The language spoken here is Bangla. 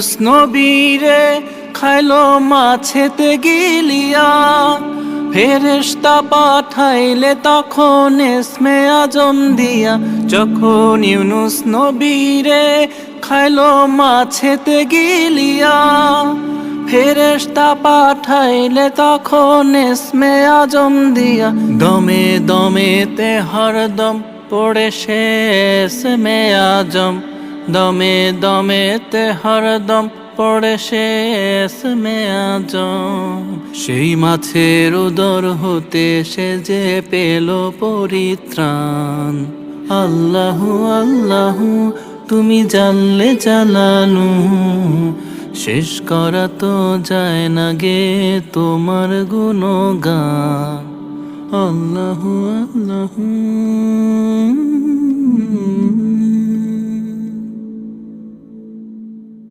ইউনুস নবীরে খাইলো মাছেতে গিলিয়া, ফেরেশতা পাঠাইলে তখন ইসমে আজম দিয়া। যখন ইউনুস নবীরে খাইলো মাছেতে গিলিয়া, ফেরেশতা পাঠাইলে তখন ইসমে আজম দিয়া। দমে দমেতে হরদম পড়ে সে ইসমে আজম, দমে দমেতে হরদম পড়ে সে ইসমে আজম। সেই মাছের উদর হতে সে যে পেল পরিত্রাণ। আল্লাহু আল্লাহু তুমি জানলে জালালু, শেষ করা তো যায় না গে তোমার গুণগান। আল্লাহু আল্লাহু।